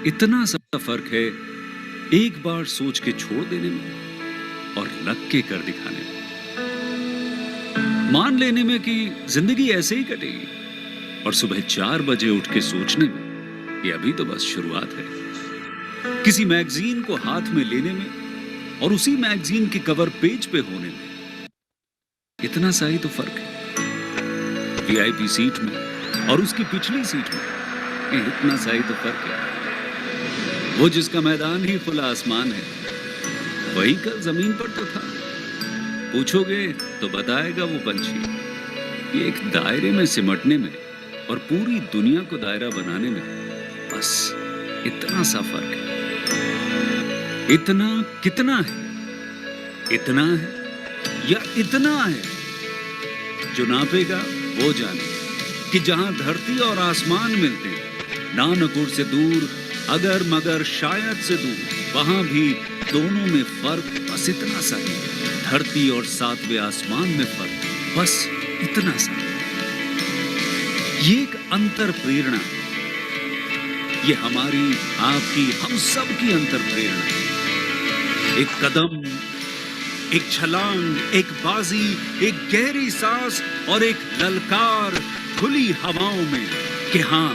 इतना सा फर्क है एक बार सोच के छोड़ देने में और लग के कर दिखाने में। मान लेने में कि जिंदगी ऐसे ही कटेगी और सुबह 4 बजे उठ के सोचने में कि अभी तो बस शुरुआत है। किसी मैगजीन को हाथ में लेने में और उसी मैगजीन के कवर पेज पे होने में इतना सा ही तो फर्क है। वीआईपी सीट में और उसकी पिछली सीट में इतना सा ही तो फर्क है। वो जिसका मैदान ही खुला आसमान है, वही कल जमीन पर तो था। पूछोगे तो बताएगा वो पंछी ये एक दायरे में सिमटने में और पूरी दुनिया को दायरा बनाने में बस इतना सा फर्क है। इतना कितना है? इतना है या इतना है? जो नापेगा वो जाने कि जहां धरती और आसमान मिलते हैं, नानकुर से दूर, अगर मगर शायद से दूर, वहां भी दोनों में फर्क बस इतना सा है। धरती और सातवें आसमान में फर्क बस इतना सा है। ये एक अंतर प्रेरणा है। ये हमारी, आपकी, हम सब की अंतर प्रेरणा है। एक कदम, एक छलांग, एक बाजी, एक गहरी सांस और एक ललकार खुली हवाओं में कि हाँ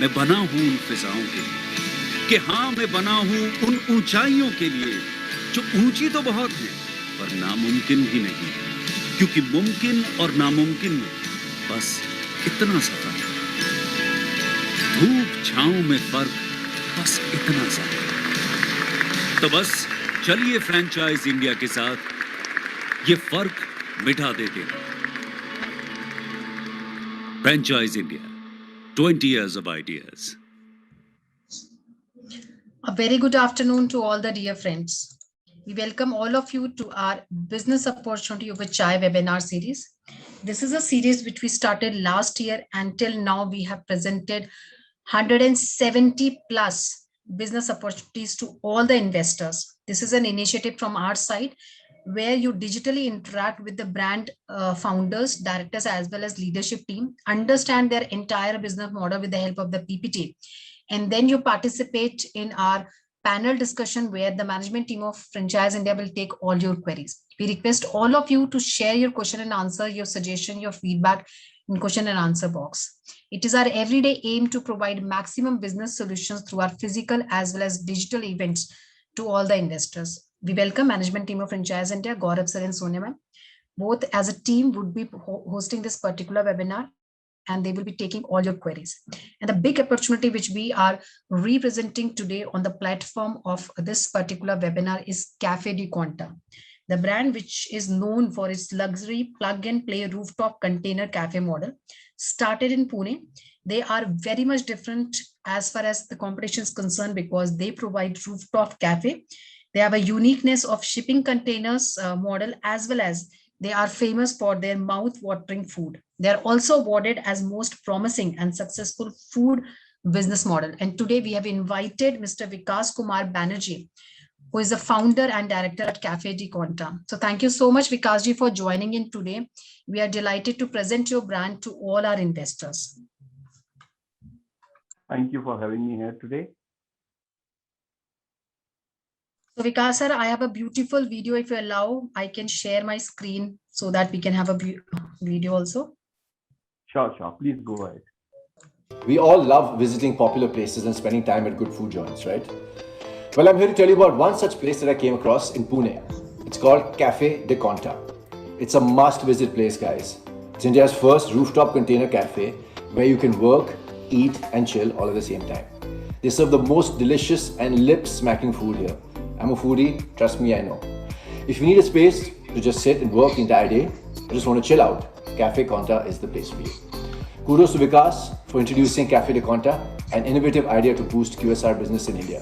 मैं बना हूं उन फिजाओं के लिए, कि हाँ मैं बना हूं उन ऊंचाइयों के लिए जो ऊंची तो बहुत है पर नामुमकिन भी नहीं, क्योंकि मुमकिन और नामुमकिन में बस इतना सा फर्क है। धूप छांव में फर्क बस इतना सा है। तो बस चलिए फ्रेंचाइज इंडिया के साथ ये फर्क मिटा देते हैं। Franchise India, 20 years of ideas. A very good afternoon to all the dear friends. We welcome all of you to our Business Opportunity over Chai webinar series. This is a series which we started last year, and till now we have presented 170 plus business opportunities to all the investors. This is an initiative from our side where you digitally interact with the brand founders, directors, as well as leadership team, understand their entire business model with the help of the PPT. And then you participate in our panel discussion where the management team of Franchise India will take all your queries. We request all of you to share your question and answer, your suggestion, your feedback in question and answer box. It is our everyday aim to provide maximum business solutions through our physical as well as digital events to all the investors. We welcome management team of Franchise India, Gaurav sir and Sonia ma'am. Both as a team would be hosting this particular webinar, and they will be taking all your queries. And the big opportunity which we are representing today on the platform of this particular webinar is Cafe di Quanta, the brand which is known for its luxury plug and play rooftop container cafe model, started in Pune. They are very much different as far as the competition is concerned because they provide rooftop cafe. They have a uniqueness of shipping containers model, as well as they are famous for their mouth-watering food. They are also awarded as most promising and successful food business model. And today we have invited Mr. Vikas Kumar Banerjee, who is the founder and director at Cafe di Quanta. So thank you so much, Vikasji, for joining in today. We are delighted to present your brand to all our investors. Thank you for having me here today. So Vikas sir, I have a beautiful video. If you allow, I can share my screen so that we can have a video also. Sure. Please go ahead. We all love visiting popular places and spending time at good food joints, right? Well, I'm here to tell you about one such place that I came across in Pune. It's called Cafe di Quanta. It's a must-visit place, guys. It's India's first rooftop container cafe where you can work, eat, and chill all at the same time. They serve the most delicious and lip-smacking food here. I'm a foodie, trust me, I know. If you need a space to just sit and work the entire day, or just want to chill out, Cafe Quanta is the place for you. Kudos to Vikas for introducing Cafe di Quanta, an innovative idea to boost QSR business in India,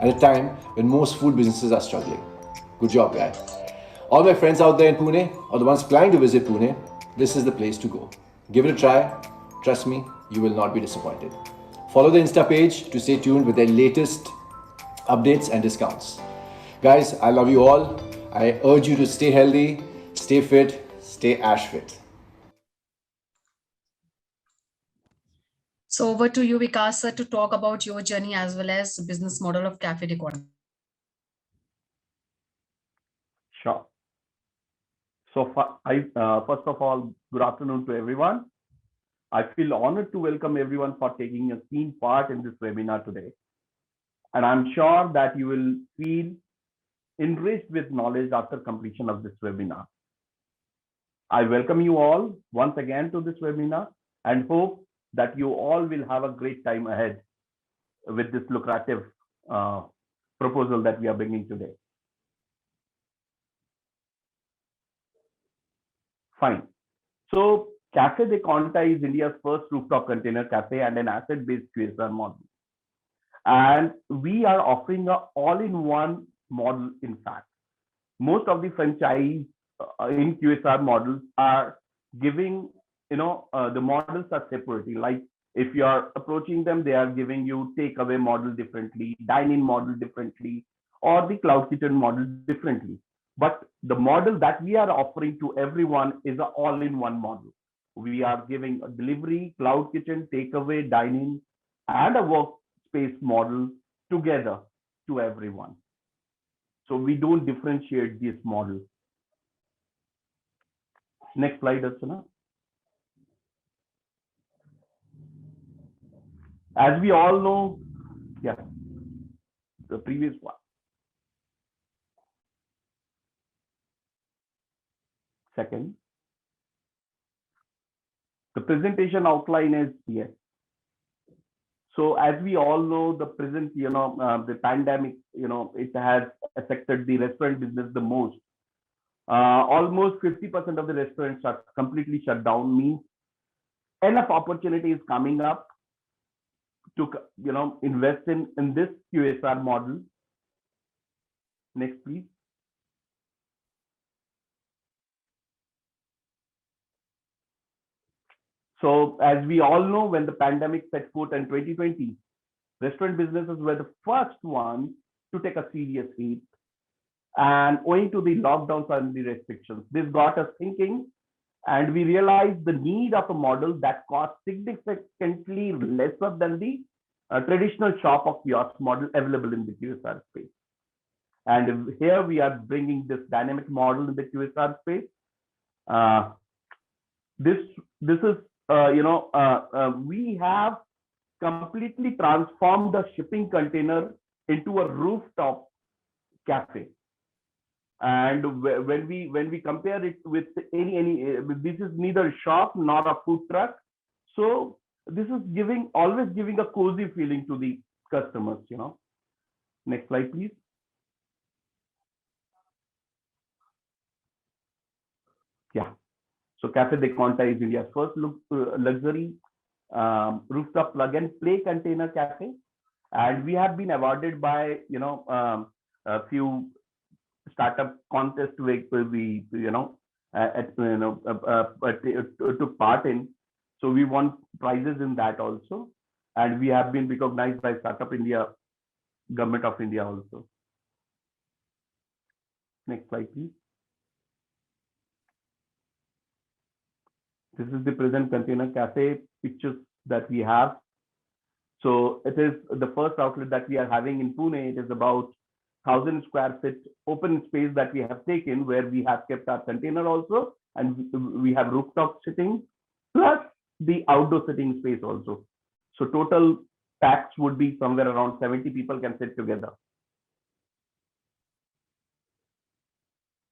at a time when most food businesses are struggling. Good job, guy. All my friends out there in Pune, or the ones planning to visit Pune, this is the place to go. Give it a try. Trust me, you will not be disappointed. Follow the Insta page to stay tuned with their latest updates and discounts. Guys, I love you all. I urge you to stay healthy, stay fit, stay ash fit. So over to you, Vikas, sir, to talk about your journey as well as business model of Cafe de Conta. Sure. So first of all, good afternoon to everyone. I feel honored to welcome everyone for taking a keen part in this webinar today. And I'm sure that you will feel enriched with knowledge after completion of this webinar. I welcome you all once again to this webinar and hope that you all will have a great time ahead with this lucrative proposal that we are bringing today. Fine. So Cafe de Conta is India's first rooftop container cafe and an asset-based QSR model. And we are offering an all-in-one model, in fact. Most of the franchise in QSR models are giving, the models are separately. Like if you are approaching them, they are giving you takeaway model differently, dine-in model differently, or the cloud kitchen model differently. But the model that we are offering to everyone is an all-in-one model. We are giving a delivery, cloud kitchen, takeaway, dine-in, and a workspace model together to everyone. So we don't differentiate this model. Next slide, Archana. As we all know, yeah, the previous one. Second, the presentation outline is here. So as we all know, the present, the pandemic, it has affected the restaurant business the most. Almost 50% of the restaurants are completely shut down, means enough opportunity is coming up to, invest in this QSR model. Next, please. So as we all know, when the pandemic set foot in 2020, restaurant businesses were the first ones to take a serious hit. And owing to the lockdowns and the restrictions, this got us thinking, and we realized the need of a model that costs significantly lesser than the traditional shop of kiosk model available in the QSR space. And here we are bringing this dynamic model in the QSR space. This is we have completely transformed the shipping container into a rooftop cafe. And when we compare it with any this is neither a shop nor a food truck. So this is always giving a cozy feeling to the customers. Next slide, please. Yeah. So Cafe de Conta is India's first luxury rooftop plug and play container cafe, and we have been awarded by a few startup contests where we took part in. So we won prizes in that also, and we have been recognized by Startup India, Government of India also. Next slide, please. This is the present container cafe pictures that we have. So it is the first outlet that we are having in Pune. It is about 1,000 square feet open space that we have taken, where we have kept our container also, and we have rooftop sitting plus the outdoor sitting space also. So total packs would be somewhere around 70 people can sit together.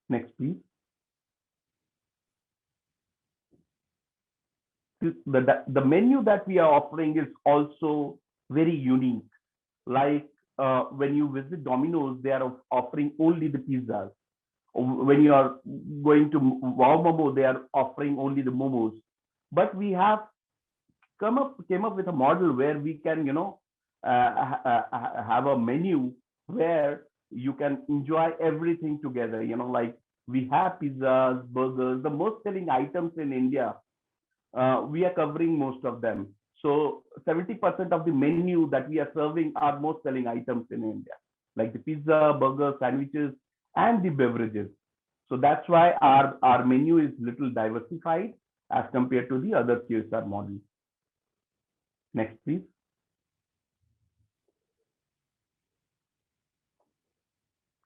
Next, please. The menu that we are offering is also very unique. Like when you visit Domino's, they are offering only the pizzas. When you are going to Wow Momo, they are offering only the momos. But we have came up with a model where we can, have a menu where you can enjoy everything together. Like we have pizzas, burgers, the most selling items in India. We are covering most of them. So 70% of the menu that we are serving are most selling items in India, like the pizza, burger, sandwiches, and the beverages. So that's why our menu is little diversified as compared to the other QSR models. Next, please.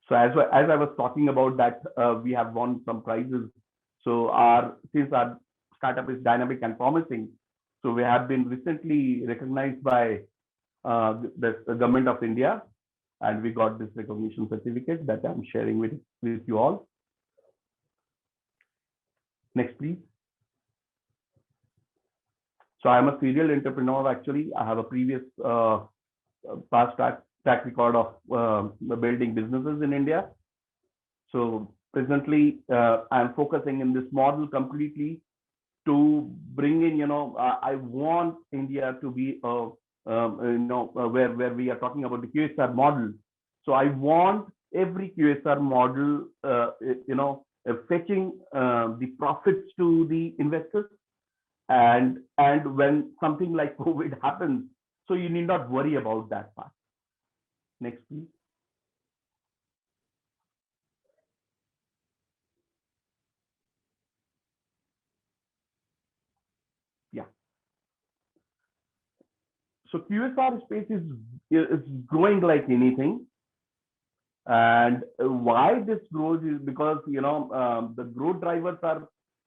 So as I was talking about that, we have won some prizes. So since our startup is dynamic and promising, so we have been recently recognized by the government of India, and we got this recognition certificate that I'm sharing with you all. Next, please. So I'm a serial entrepreneur. Actually, I have a previous past track record of building businesses in India. So presently, I'm focusing in this model completely to bring in, I want India to be, where we are talking about the QSR model. So I want every QSR model, fetching the profits to the investors. And when something like COVID happens, so you need not worry about that part. Next, please. Yeah. So QSR space is growing like anything. And why this grows is because, the growth drivers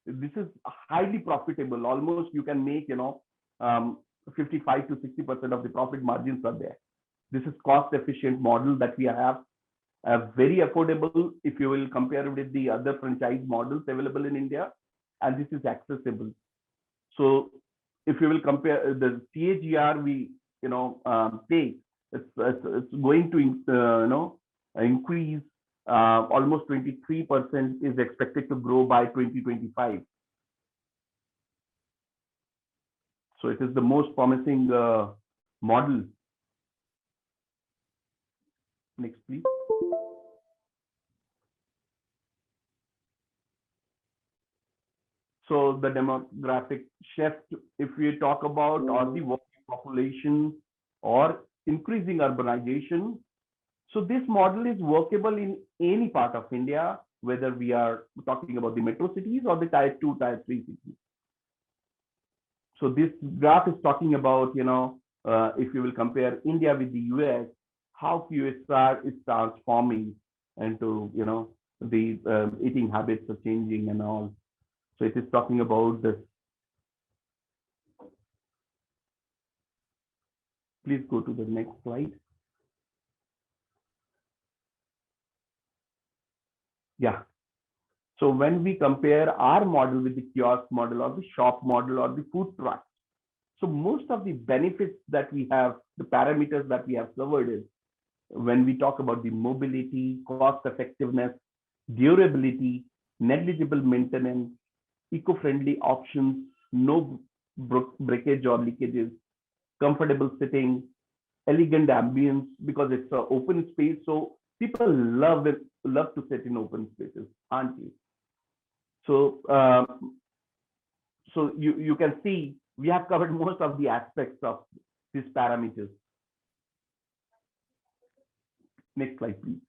this is highly profitable. Almost you can make, 55 to 60% of the profit margins are there. This is cost efficient model that we have, very affordable if you will compare with the other franchise models available in India, and this is accessible. So if you will compare the CAGR we take, it's going to increase. Almost 23% is expected to grow by 2025. So it is the most promising model. Next, please. So the demographic shift, if we talk about, or the working population or increasing urbanization. So this model is workable in any part of India, whether we are talking about the metro cities or the tier 2, tier 3 cities. So this graph is talking about, if you will compare India with the US, how QSR is transforming into, the eating habits are changing and all. So it is talking about this. Please go to the next slide. Yeah. So when we compare our model with the kiosk model or the shop model or the food truck, so most of the benefits that we have, the parameters that we have covered is when we talk about the mobility, cost effectiveness, durability, negligible maintenance, eco-friendly options, no breakage or leakages, comfortable sitting, elegant ambience, because it's an open space. So people love to sit in open spaces, aren't you? So, so you can see we have covered most of the aspects of these parameters. Next slide, please.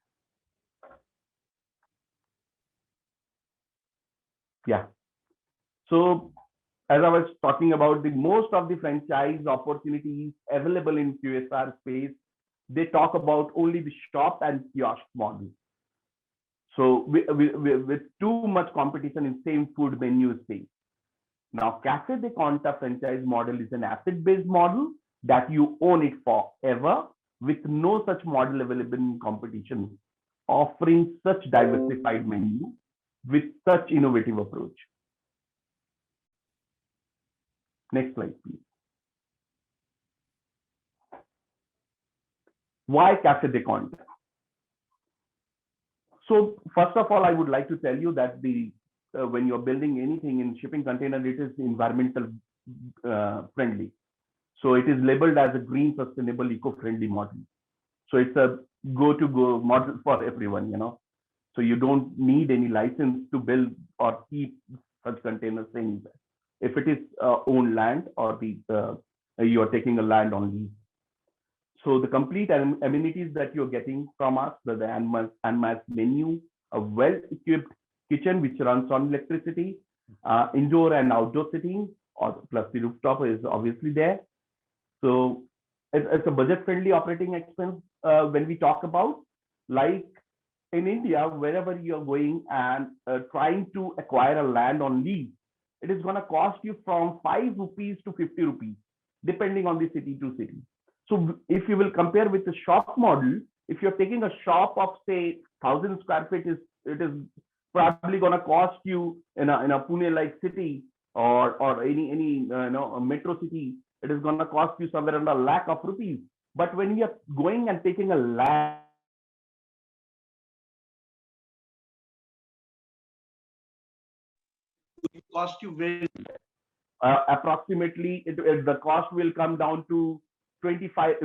Yeah. So as I was talking about, the most of the franchise opportunities available in QSR space, they talk about only the shop and kiosk model. So with too much competition in same food menu space. Now, Cafe de Conta franchise model is an asset-based model that you own it forever with no such model available in competition, offering such diversified menu with such innovative approach. Next slide, please. Why Cafe de Conta? So first of all, I would like to tell you that when you're building anything in shipping container, it is environmental friendly. So it is labeled as a green, sustainable, eco-friendly model. So it's a go-to-go model for everyone, So you don't need any license to build or keep such containers anywhere. If it is own land or you are taking a land on lease. So the complete amenities that you're getting from us, the unmatched menu, a well-equipped kitchen which runs on electricity, indoor and outdoor seating, plus the rooftop is obviously there. So it's a budget-friendly operating expense when we talk about, like in India, wherever you're going and trying to acquire a land on lease, it is going to cost you from 5 rupees to 50 rupees, depending on the city to city. So if you will compare with the shop model, if you're taking a shop of say 1,000 square feet, it is probably going to cost you in a Pune like city or any a metro city, it is going to cost you somewhere around a lakh of rupees. But when you're going and taking a land, it cost you very approximately the cost will come down to 25,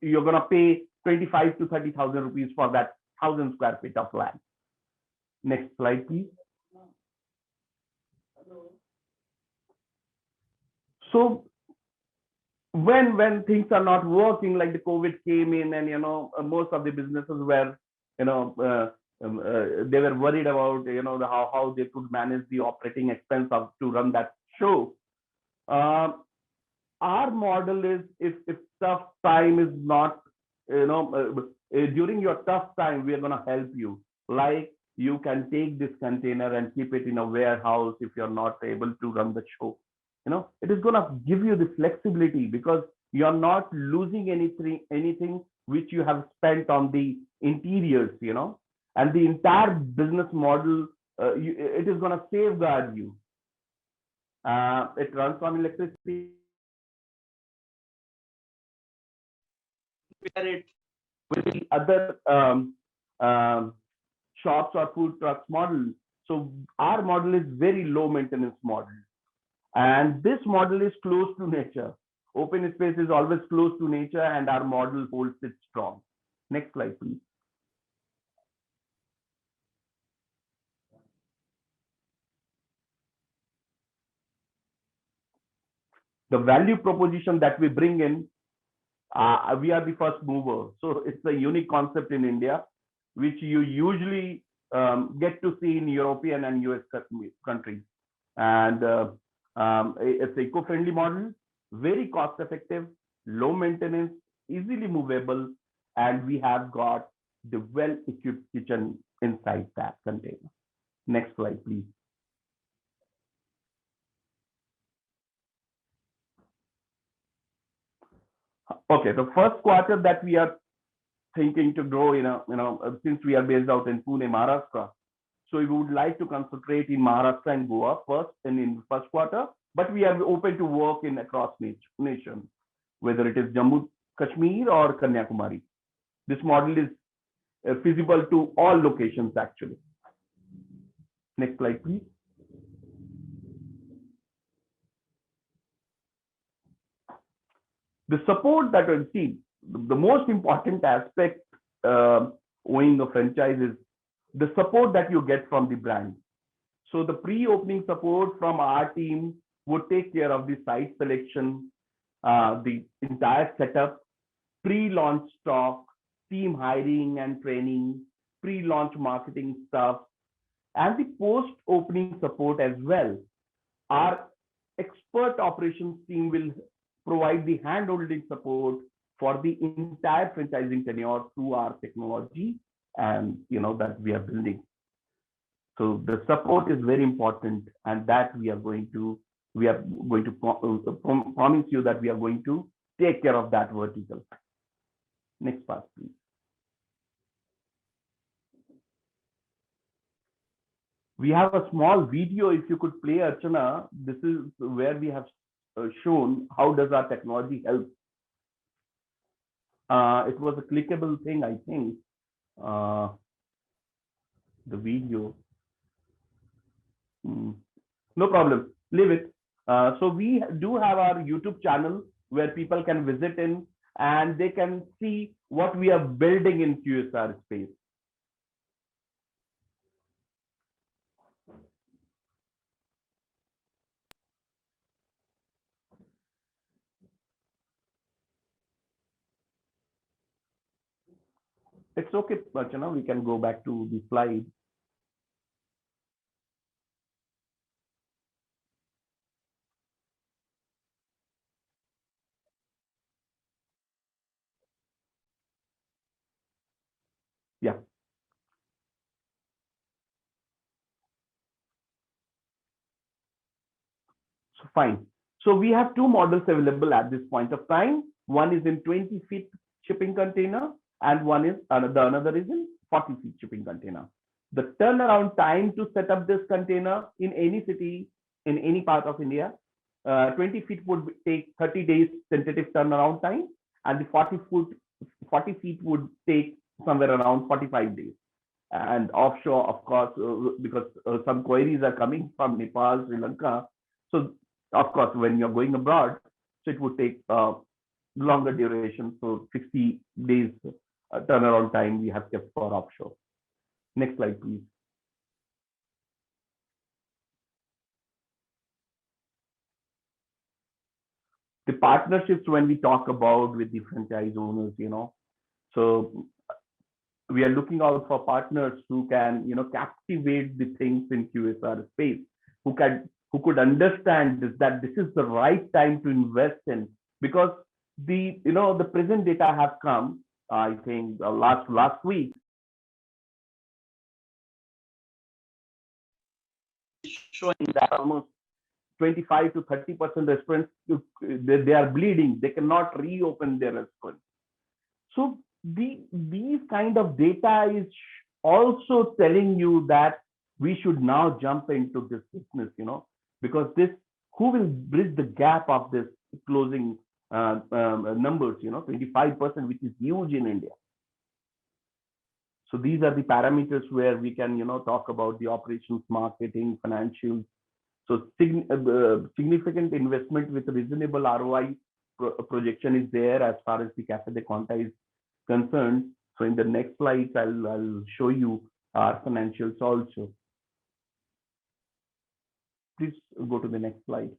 you're going to pay 25 to 30,000 rupees for that 1,000 square feet of land. Next slide, please. So when things are not working, like the COVID came in, and most of the businesses were they were worried about how they could manage the operating expense to run that show. Our model is, if tough time is not, during your tough time, we are going to help you. Like, you can take this container and keep it in a warehouse if you're not able to run the show. It is going to give you the flexibility, because you're not losing anything which you have spent on the interiors, and the entire business model, it is going to safeguard you. It runs on electricity. Compare it with the other shops or food trucks model. So our model is very low maintenance model, and this model is close to nature. Open space is always close to nature, and our model holds it strong. Next slide, please. The value proposition that we bring in, we are the first mover. So it's a unique concept in India, which you usually get to see in European and US countries. And it's an eco-friendly model, very cost effective, low maintenance, easily movable, and we have got the well-equipped kitchen inside that container. Next slide, please. Okay, the first quarter that we are thinking to grow, since we are based out in Pune, Maharashtra, so we would like to concentrate in Maharashtra and Goa first and in the first quarter, but we are open to work in across nation, whether it is Jammu, Kashmir or Kanyakumari. This model is feasible to all locations actually. Next slide, please. The support that we see, the most important aspect owning a franchise is the support that you get from the brand. So the pre-opening support from our team would take care of the site selection, the entire setup, pre-launch stock, team hiring and training, pre-launch marketing stuff, and the post-opening support as well. Our expert operations team will provide the hand-holding support for the entire franchising tenure through our technology and that we are building. So the support is very important, and that we are going to promise you that we are going to take care of that vertical. Next part, please. We have a small video, if you could play, Archana. This is where we have shown how does our technology help. It was a clickable thing, I think. The video. No problem, leave it. So we do have our YouTube channel where people can visit in and they can see what we are building in QSR space. It's okay, Archana, we can go back to the slide. Fine. So we have two models available at this point of time. One is in 20 feet shipping container, and one is another is in 40 feet shipping container. The turnaround time to set up this container in any city, in any part of India, 20 feet would take 30 days tentative turnaround time, and the 40 feet would take somewhere around 45 days. And offshore, of course, because some queries are coming from Nepal, Sri Lanka. So, of course, when you're going abroad, so it would take longer duration. So 60 days turnaround time we have kept for offshore. Next slide, please. The partnerships, when we talk about with the franchise owners, so we are looking out for partners who can, captivate the things in QSR space, who could understand that this is the right time to invest in, because the present data have come, I think last week, showing that almost 25 to 30% restaurants, they are bleeding. They cannot reopen their restaurants. So these kind of data is also telling you that we should now jump into this business, because who will bridge the gap of this closing numbers, 25%, which is huge in India. So these are the parameters where we can, talk about the operations, marketing, financials. So significant investment with reasonable ROI projection is there as far as the Café de Conta is concerned. So in the next slides, I'll show you our financials also. Please go to the next slide.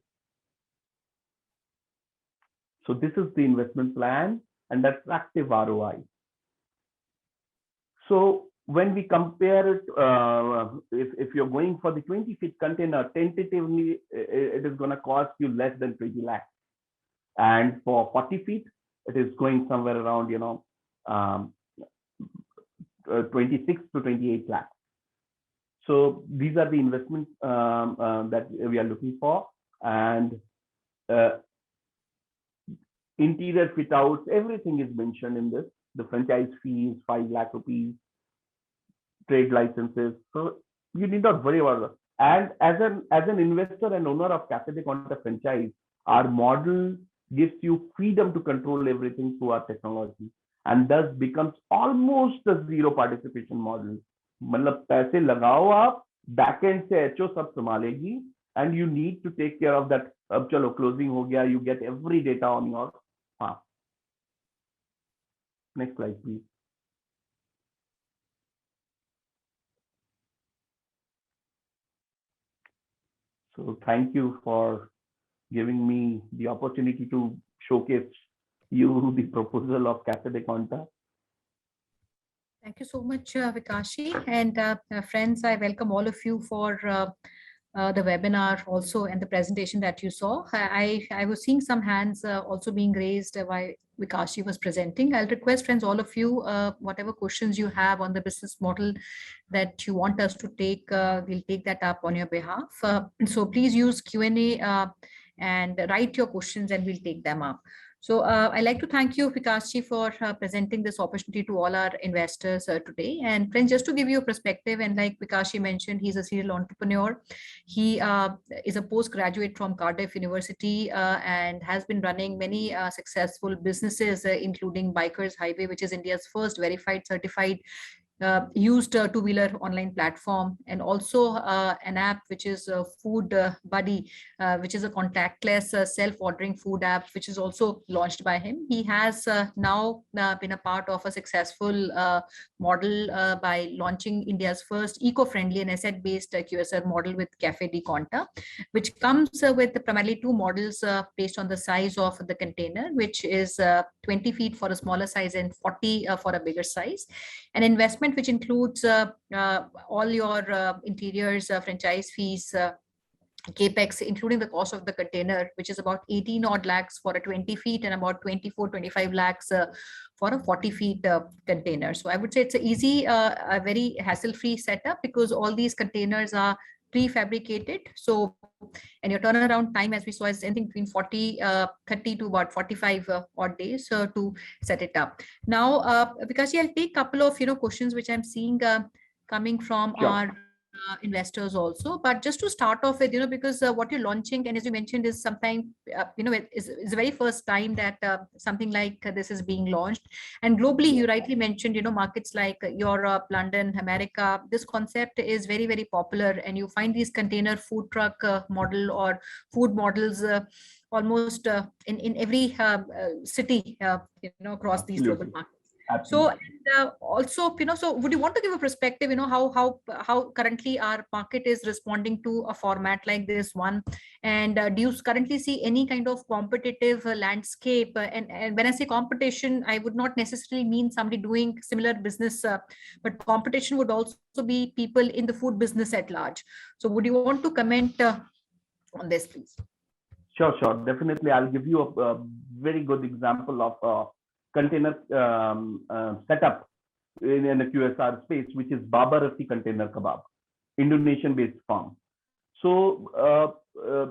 So this is the investment plan and attractive ROI. So when we compare it, if you're going for the 20 feet container, tentatively, it is going to cost you less than 20 lakhs. And for 40 feet, it is going somewhere around, 26 to 28 lakhs. So these are the investments that we are looking for. And interior fit outs, everything is mentioned in this. The franchise fees, 5 lakh rupees, trade licenses. So you need not worry about that. And as an investor and owner of Café de Conta franchise, our model gives you freedom to control everything through our technology, and thus becomes almost a zero participation model. मतलब पैसे लगाओ आप, backend से HO सब संभालेगी, and you need to take care of that. अब चलो closing हो गया, you get every data on your farm. Next slide, please. So thank you for giving me the opportunity to showcase you the proposal of Café de Conta. Thank you so much, Vikashi. And friends, I welcome all of you for the webinar also and the presentation that you saw. I was seeing some hands also being raised while Vikashi was presenting. I'll request friends, all of you, whatever questions you have on the business model that you want us to take, we'll take that up on your behalf. So please use Q&A and write your questions and we'll take them up. So I'd like to thank you, Vikashi, for presenting this opportunity to all our investors today. And friends, just to give you a perspective, and like Vikashi mentioned, he's a serial entrepreneur. He is a postgraduate from Cardiff University and has been running many successful businesses, including Bikers Highway, which is India's first verified, certified used two-wheeler online platform, and also an app which is Food Buddy, which is a contactless self-ordering food app, which is also launched by him. He has now been a part of a successful model by launching India's first eco-friendly and asset-based QSR model with Café de Conta, which comes with primarily two models based on the size of the container, which is 20 feet for a smaller size and 40 for a bigger size. An investment which includes all your interiors, franchise fees, capex, including the cost of the container, which is about 18 odd lakhs for a 20 feet and about 24-25 lakhs for a 40 feet container. So I would say it's an easy, a very hassle-free setup, because all these containers are prefabricated. So and your turnaround time, as we saw, is anything between 30 to about 45 odd days to set it up. Now, Vikash, I'll take a couple of questions which I'm seeing coming from Sure. our investors also, but just to start off with, because what you're launching, and as you mentioned, is sometime it's the very first time that something like this is being launched, and globally, you rightly mentioned, markets like Europe, London, America, this concept is very, very popular, and you find these container food truck model or food models almost in every city across these global Absolutely. markets. Absolutely. So, and also, so would you want to give a perspective, how currently our market is responding to a format like this one, and do you currently see any kind of competitive landscape? And when I say competition, I would not necessarily mean somebody doing similar business, but competition would also be people in the food business at large. So, would you want to comment on this, please? Sure, definitely. I'll give you a very good example of container setup in a QSR space, which is Baba Rasi Container Kebab, Indonesian-based firm. So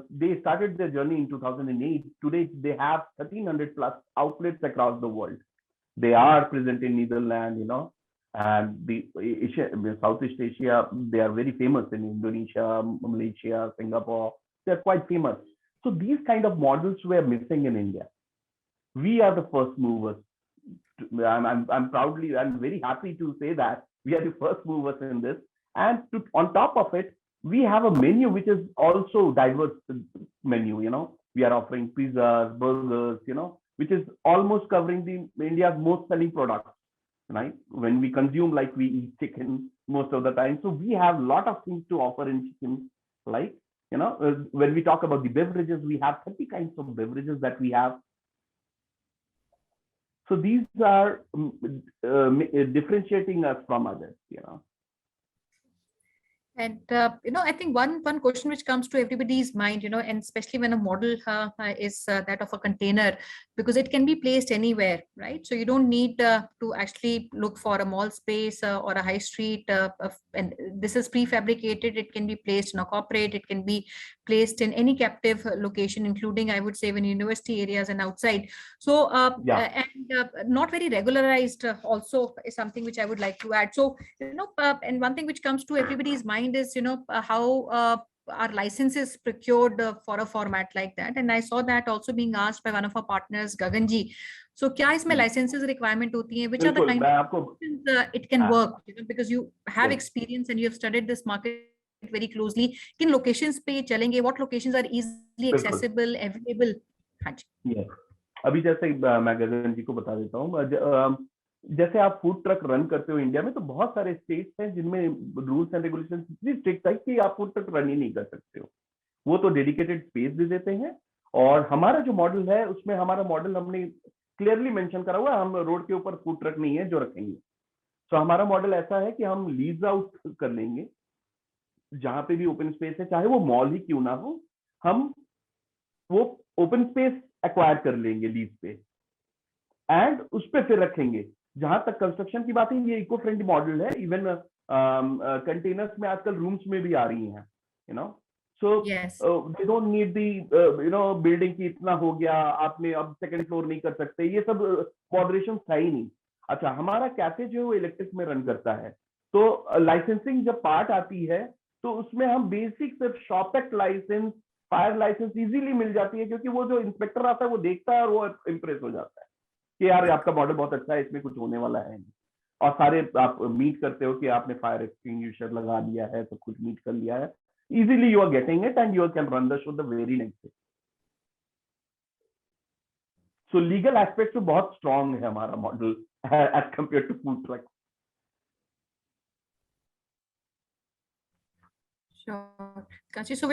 they started their journey in 2008. Today, they have 1,300 plus outlets across the world. They are present in Netherlands, and Southeast Asia. They are very famous in Indonesia, Malaysia, Singapore. They're quite famous. So these kind of models were missing in India. We are the first movers. I'm very happy to say that we are the first movers in this. And on top of it, we have a menu which is also diverse menu. We are offering pizzas, burgers, which is almost covering India's most selling products. Right? When we consume, like we eat chicken most of the time, so we have a lot of things to offer in chicken. Like when we talk about the beverages, we have 30 kinds of beverages that we have. So these are differentiating us from others, And, I think one question which comes to everybody's mind, and especially when a model is that of a container, because it can be placed anywhere, right? So you don't need to actually look for a mall space or a high street. And this is prefabricated. It can be placed in a corporate. It can be placed in any captive location, including, I would say, in university areas and outside. So, not very regularized also is something which I would like to add. So, and one thing which comes to everybody's mind is, how our license is procured for a format like that. And I saw that also being asked by one of our partners, Gaganji. So, kya isme licenses requirement hoti hai? Which are the kind of licenses it can work? Because you have experience and you have studied this market very closely. Kin locations pe chalenge? What locations are easily accessible, available? Yes. अभी जैसे मैं गगन जी को बता देता हूँ, जैसे आप food truck run करते हो इंडिया में, तो बहुत सारे स्टेट्स हैं जिनमें रूल्स एंड रेगुलेशंस इतनी स्ट्रिक्ट है कि आप फूड ट्रक रन ही नहीं कर सकते हो. वो तो डेडिकेटेड स्पेस दे देते हैं. और हमारा जो मॉडल है, उसमें हमारा मॉडल हमने क्लियरली मेंशन करा हुआ है, हम रोड के ऊपर फूड ट्रक नहीं है जो रखेंगे. तो हमारा मॉडल ऐसा है कि हम लीज आउट कर लेंगे जहां पे भी ओपन स्पेस है, चाहे वो मॉल ही क्यों ना हो, हम वो ओपन स्पेस एक्वायर कर लेंगे लीज पे एंड उस पे फिर रखेंगे. जहां तक कंस्ट्रक्शन की बात है, ये इको फ्रेंडली मॉडल है. इवन कंटेनर्स में आजकल रूम्स में भी आ रही हैं, so they don't need the building की इतना हो गया, आपने अब सेकंड फ्लोर नहीं कर सकते, ये सब मॉडरेशन है ही नहीं. अच्छा, हमारा कैफे जो है वो इलेक्ट्रिक में रन करता है, तो लाइसेंसिंग जब पार्ट आती है तो उसमें हम बेसिक सिर्फ shop act licence, fire licence easily मिल जाती है, क्योंकि वो जो इंस्पेक्टर आता है वो देखता है और वो इम्प्रेस हो जाता है कि यार आपका मॉडल बहुत अच्छा है, इसमें कुछ होने वाला है नहीं. और सारे आप मीट करते हो कि आपने फायर एक्सटिंग्विशर लगा लिया है, तो कुछ मीट कर लिया है, easily you are getting it and you can run the show the very next day. So legal aspect तो बहुत स्ट्रॉन्ग है हमारा model as compare to food truck. Sure. Kanchi, so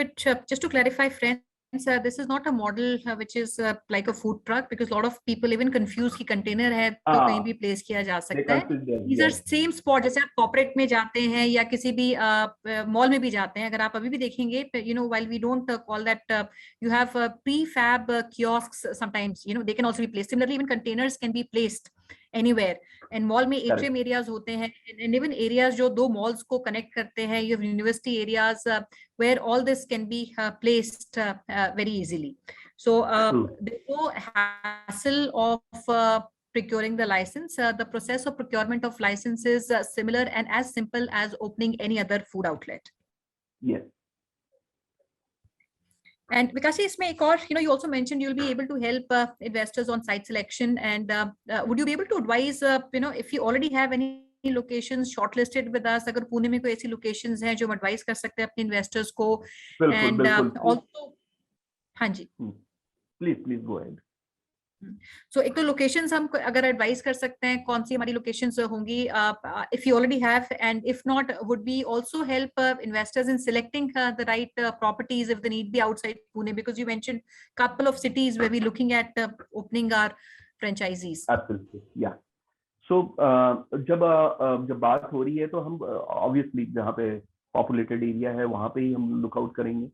just to clarify, friends, this is not a model which is like a food truck, because a lot of people even confuse कि container है तो कहीं भी place किया जा सकता है. These are same spot. जैसे आप corporate में जाते हैं या किसी भी mall में भी जाते हैं, अगर आप अभी भी देखेंगे, while we don't call that, you have prefab kiosks sometimes, they can also be placed. Similarly, even containers can be placed anywhere. And mall में Correct. atrium areas होते हैं, and even areas जो दो malls को connect करते हैं. You have university areas where all this can be placed very easily. So there's no hassle of procuring the license. The process of procurement of license is similar and as simple as opening any other food outlet. Yes. And Vikashi, इसमें एक और, you also mentioned you'll be able to help investors on site selection. And would you be able to advise, if you already have any locations shortlisted with us, अगर पुणे में कोई ऐसी locations हैं जो हम advise कर सकते हैं अपने investors को? बिल्कुल, बिल्कुल. Also, हाँ जी. Please go ahead. So एक तो locations हम अगर advise कर सकते हैं कौन सी हमारी locations होंगी, if you already have, and if not, would we also help investors in selecting the right properties if they need be outside Pune, because you mentioned couple of cities where we're looking at opening our franchisees. Absolutely, yeah. So जब बात हो रही है तो हम obviously जहाँ पे populated area है वहाँ पे ही हम look out करेंगे.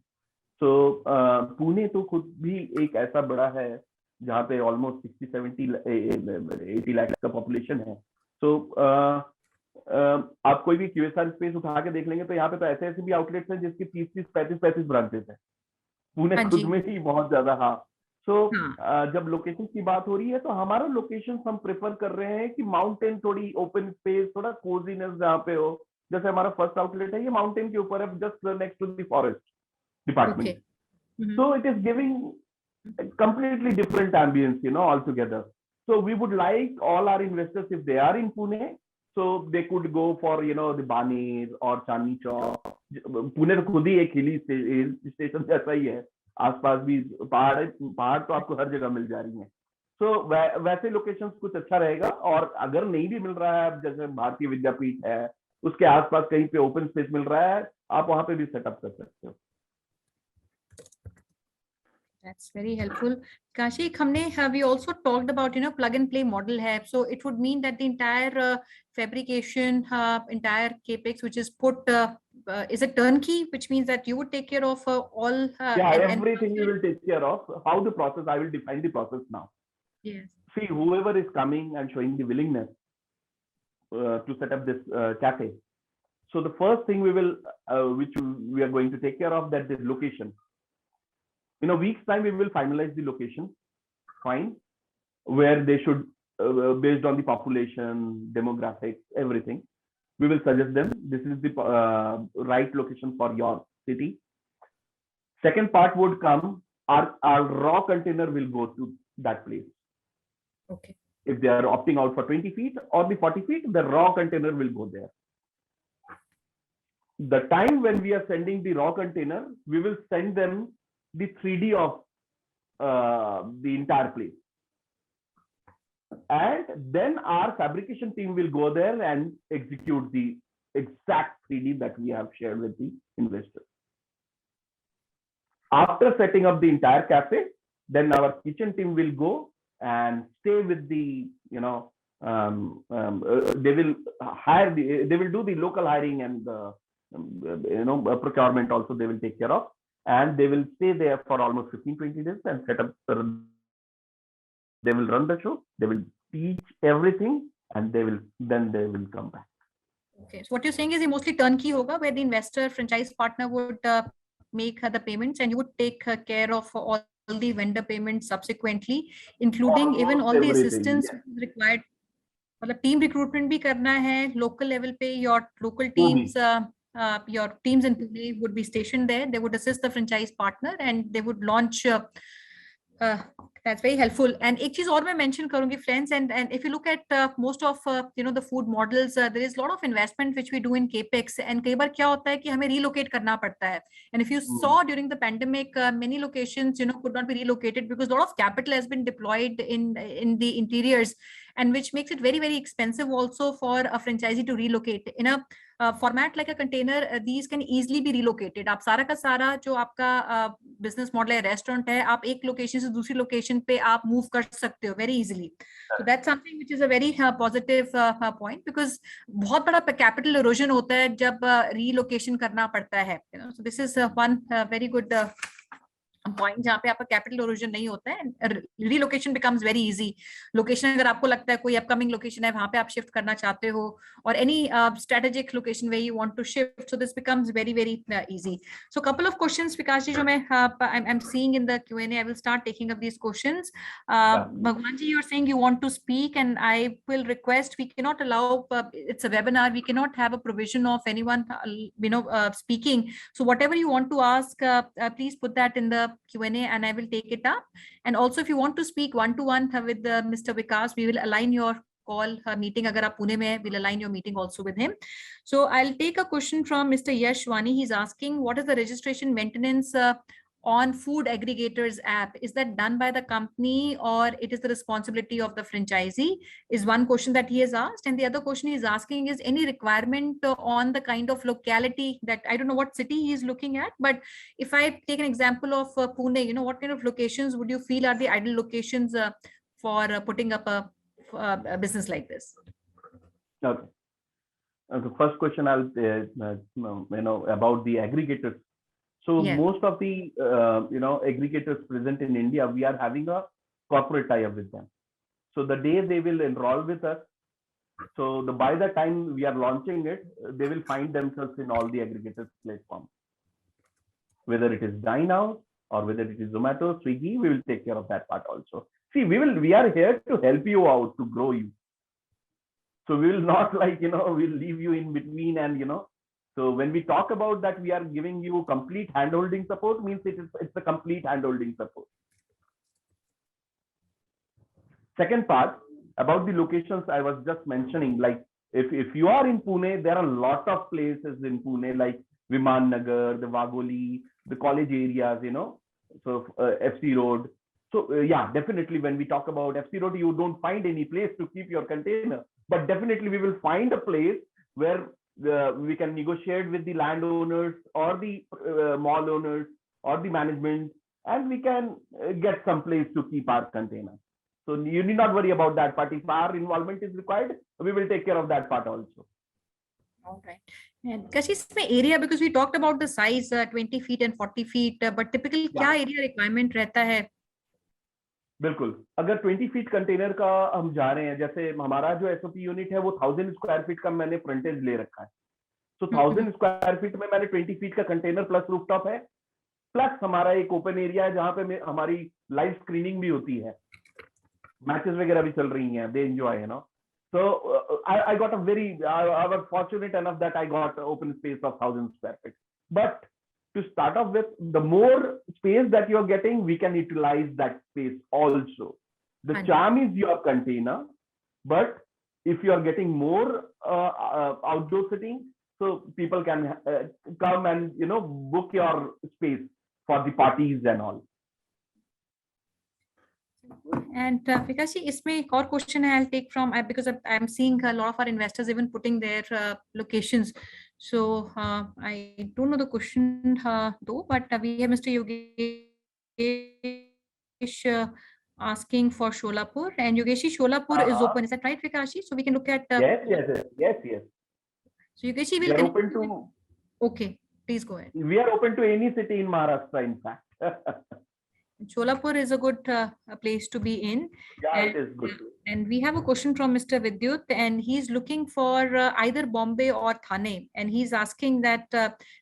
So पुणे तो खुद भी एक ऐसा बड़ा है जहाँ पे ऑलमोस्ट 60-70-80 लाख का पॉपुलेशन है. तो आप कोई भी QSR स्पेस उठा के देख लेंगे तो यहाँ पे तो ऐसे भी आउटलेट्स हैं जिसकी 30-35 ब्रांचेस हैं. पुणे खुद में ही बहुत ज्यादा. हाँ. सो जब लोकेशन की बात हो रही है तो हमारा लोकेशन हम प्रेफर कर रहे हैं कि माउंटेन, थोड़ी ओपन स्पेस, थोड़ा कोजीनेस जहाँ पे हो. जैसे हमारा फर्स्ट आउटलेट है ये माउंटेन के ऊपर है, just next to the forest department. So it is giving completely different ambience, altogether. So we would like all our investors, if they are in Pune, so they could go for, the Baner or Chandni Chowk. Pune तो खुद ही एक हिली station जैसा ही है. आसपास भी पहाड़ तो आपको हर जगह मिल जा रही हैं. So वैसे लोकेशंस कुछ अच्छा रहेगा. और अगर नहीं भी मिल रहा है, जैसे भारतीय विद्यापीठ है, उसके आसपास कहीं पे ओपन स्पेस मिल रहा है, आप वहां पे भी सेटअप कर सकते हो. That's very helpful. Kashi, we also talked about, plug and play model hai. So it would mean that the entire fabrication, entire capex, which is put, is a turnkey, which means that you would take care of all. Everything you will take care of. How the process, I will define the process now. Yes. See, whoever is coming and showing the willingness to set up this cafe. So the first thing which we are going to take care of, that is location. In a week's time, we will finalize the location, fine, where they should, based on the population, demographics, everything, we will suggest them, this is the right location for your city. Second part would come, our raw container will go to that place. Okay. If they are opting out for 20 feet or the 40 feet, the raw container will go there. The time when we are sending the raw container, we will send them the 3D of the entire place, and then our fabrication team will go there and execute the exact 3D that we have shared with the investors. After setting up the entire cafe, then our kitchen team will go and stay with the, they will do the local hiring and the procurement also they will take care of. And they will stay there for almost 15-20 days and set up. They will run the show. They will teach everything, and they will come back. Okay. So what you're saying is it mostly turnkey hoga, where the investor franchise partner would make the payments, and you would take care of all the vendor payments subsequently, including almost even all the assistance required. मतलब team recruitment भी करना है local level पे. Your local teams. Your teams in Pune would be stationed there. They would assist the franchise partner and they would launch. That's very helpful. And एक चीज और मैं mention करूंगी, friends. And if you look at most of the food models, there is a lot of investment which we do in capex. And कई बार क्या होता है कि हमें relocate करना पड़ता है. And if you saw during the pandemic, many locations could not be relocated because a lot of capital has been deployed in the interiors, and which makes it very, very expensive also for a franchisee to relocate. In a format like a container, these can easily be relocated. आप सारा का सारा जो आपका business model है, restaurant है, आप एक location से दूसरी location पे आप move कर सकते हो very easily. So that's something which is a very positive point, because बहुत बड़ा capital erosion होता है जब relocation करना पड़ता है. So this is one very good point जहाँ पे आपका कैपिटल ओरिजिन नहीं होता है, relocation becomes very easy. Location अगर आपको लगता है कोई अपकमिंग लोकेशन है वहां पे आप शिफ्ट करना चाहते हो, और any strategic location where you want to shift, so this becomes very very easy. So couple of questions Vikas ji जो मैं I am seeing in the Q&A, I will start taking up these questions. Bhagwan ji, you're saying you want to speak, and I will request, we cannot allow, it's a webinar, we cannot have a provision of anyone speaking. So whatever you want to ask, please put that in the Q&A and I will take it up. And also if you want to speak one-to-one with Mr. Vikas, we will align your call meeting. Agar aap Pune mein hai, we'll align your meeting also with him. So I'll take a question from Mr. Yash Wani. He's asking, what is the registration maintenance on food aggregators app? Is that done by the company or it is the responsibility of the franchisee? Is one question that he has asked. And the other question he is asking is any requirement on the kind of locality that, I don't know what city he is looking at, but if I take an example of Pune, what kind of locations would you feel are the ideal locations for putting up a business like this? Okay. The first question I'll about the aggregators. So Yes. most of the aggregators present in India, we are having a corporate tie-up with them. So the day they will enroll with us, so by the time we are launching it, they will find themselves in all the aggregators platforms. Whether it is Dine Out or whether it is Zomato, Swiggy, we will take care of that part also. See, we are here to help you out, to grow you. So we will not we'll leave you in between, and so when we talk about that we are giving you complete handholding support, means it's a complete handholding support. Second part about the locations I was just mentioning, like if you are in Pune, there are a lot of places in Pune like Viman Nagar, the Wagholi, the college areas, so FC Road. So yeah, definitely when we talk about FC Road, you don't find any place to keep your container, but definitely we will find a place where we can negotiate with the landowners or the mall owners or the management, and we can get some place to keep our container. So you need not worry about that part. If our involvement is required, we will take care of that part also. All right. And Kashish, area, because we talked about the size 20 feet and 40 feet, but typically क्या area requirement रहता है? बिल्कुल, अगर 20 feet container का हम जा रहे हैं, जैसे हमारा जो एसओपी यूनिट है वो 1000 स्क्वायर फीट का मैंने फ्रंटेज ले रखा है, तो 1000 स्क्वायर फीट में मैंने 20 फीट का कंटेनर प्लस रूफटॉप है, प्लस हमारा एक ओपन एरिया है जहां पे हमारी लाइव स्क्रीनिंग भी होती है, मैचेस वगैरह भी चल रही हैं, they enjoy, so I got I was fortunate enough that I got open space of 1000 square feet. But to start off with, the more space that you're getting, we can utilize that space also. The charm is your container, but if you are getting more outdoor sitting, so people can come and book your space for the parties and all. And Vikas ji, इसमें एक और question I'll take from, because I'm seeing a lot of our investors even putting their locations. So I don't know the question though, but we have Mr. Yogesh asking for Sholapur, and Yogesh, Sholapur is open. Is that right, Vikas ji? So we can look at. Yes. So Yogesh ji, will open to. Okay, please go ahead. We are open to any city in Maharashtra, in fact. Sholapur is a good place to be in. Yeah, it is good. And we have a question from Mr. Vidyut, and he's looking for either Bombay or Thane, and he's asking that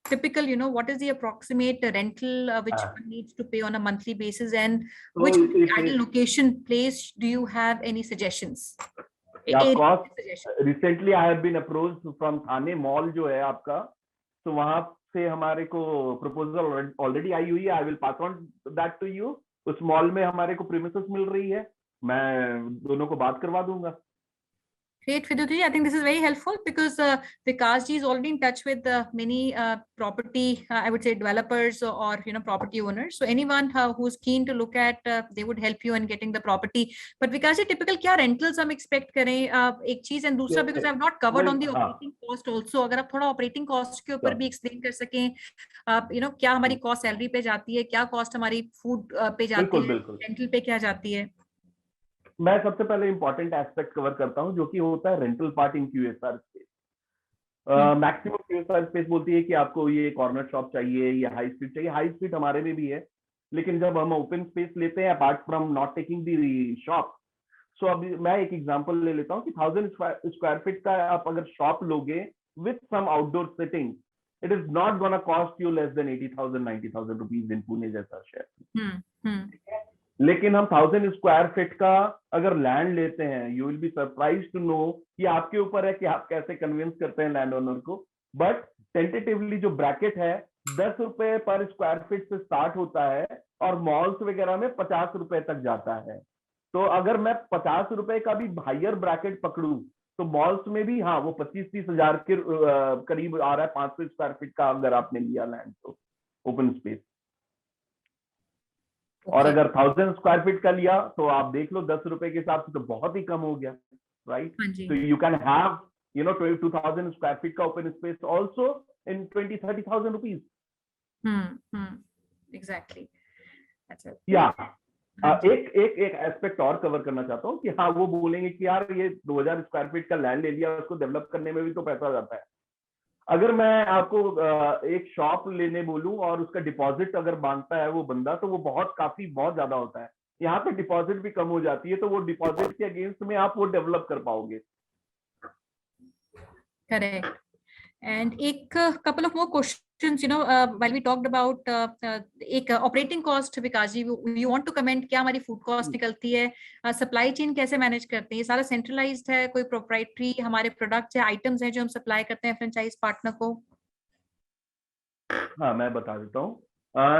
typical, what is the approximate rental which one needs to pay on a monthly basis, and so which ideal location place do you have any suggestions? Yeah, of course. Recently, I have been approached from Thane Mall, जो है आपका, so वहाँ से हमारे को proposal already आई हुई है. I will pass on that to you. उस मॉल में हमारे को प्रीमिसेस मिल रही है, मैं दोनों को बात करवा दूंगा. Great, Vidyut. I think this is very helpful because Vikas ji is already in touch with many property, I would say, developers or property owners. So anyone who's keen to look at, they would help you in getting the property. But Vikas ji, typical क्या rentals हम expect करें? एक चीज, and दूसरा, because I have not covered on the operating cost also. अगर आप थोड़ा operating cost के ऊपर भी explain कर सकें, क्या हमारी cost salary पे जाती है, क्या cost हमारी food पे जाती है, rental पे क्या जाती है? मैं सबसे पहले इंपॉर्टेंट एस्पेक्ट कवर करता हूं, जो कि होता है rental part in QSR space. Maximum QSR space बोलती है कि आपको ये कॉर्नर शॉप चाहिए या हाई स्ट्रीट चाहिए. हाई स्ट्रीट हमारे में भी है, लेकिन जब हम ओपन स्पेस लेते हैं apart from not taking the shop, so अभी मैं एक एग्जांपल ले लेता हूँ कि 1000 स्क्वायर फीट का आप अगर शॉप लोगे with some outdoor sitting, it is not gonna cost you less than 80,000 90,000 rupees इन पुणे जैसा शहर। लेकिन हम 1000 स्क्वायर फीट का अगर लैंड लेते हैं, you will be surprise to know कि आपके ऊपर है कि आप कैसे कन्विंस करते हैं लैंड ओनर को, बट टेंटेटिवली जो ब्रैकेट है 10 रुपए पर स्क्वायर फीट से स्टार्ट होता है और मॉल्स वगैरह में 50 रुपए तक जाता है। तो अगर मैं 50 रुपए का भी हायर ब्रैकेट पकड़ू तो मॉल्स में भी हाँ वो 25-30 हजार के करीब आ रहा है 500 स्क्वायर फीट का अगर आपने लिया लैंड तो ओपन स्पेस। और अगर 1000 स्क्वायर फीट का लिया तो आप देख लो 10 रुपए के हिसाब से तो बहुत ही कम हो गया, राइट? तो you can have 2000 square feet का open space also in 20-30,000 rupees. Exactly. या एक एस्पेक्ट और कवर करना चाहता हूँ कि हाँ वो बोलेंगे कि यार ये 2000 स्क्वायर फीट का लैंड ले लिया, उसको डेवलप करने में भी तो पैसा जाता है। अगर मैं आपको एक शॉप लेने बोलूं और उसका डिपॉजिट अगर मांगता है वो बंदा, तो वो बहुत ज्यादा होता है। यहाँ पे डिपॉजिट भी कम हो जाती है, तो वो डिपॉजिट के अगेंस्ट में आप वो डेवलप कर पाओगे। करेक्ट। And एक couple of more questions, while we talked about एक operating cost, Vikas ji, you want to comment क्या हमारी food cost निकलती है, supply chain कैसे manage करते हैं, ये सारा centralized है, कोई proprietary हमारे products या items हैं जो हम supply करते हैं franchise partner को? हाँ मैं बता देता हूँ।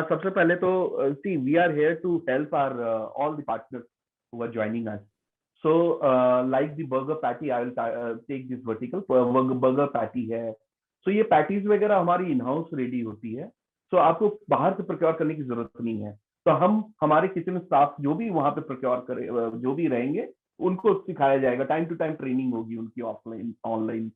सबसे पहले तो see we are here to help our all the partners who are joining us. So like the burger patty, I will take this vertical burger patty है। So ये पैटीज वगैरह हमारी इन हाउस रेडी होती है, so आपको बाहर से procure करने की जरूरत नहीं है। तो हम हमारे किचन स्टाफ जो भी वहां पे प्रोक्योर करे, जो भी रहेंगे उनको सिखाया जाएगा, टाइम टू टाइम ट्रेनिंग होगी उनकी ऑफलाइन ऑनलाइन,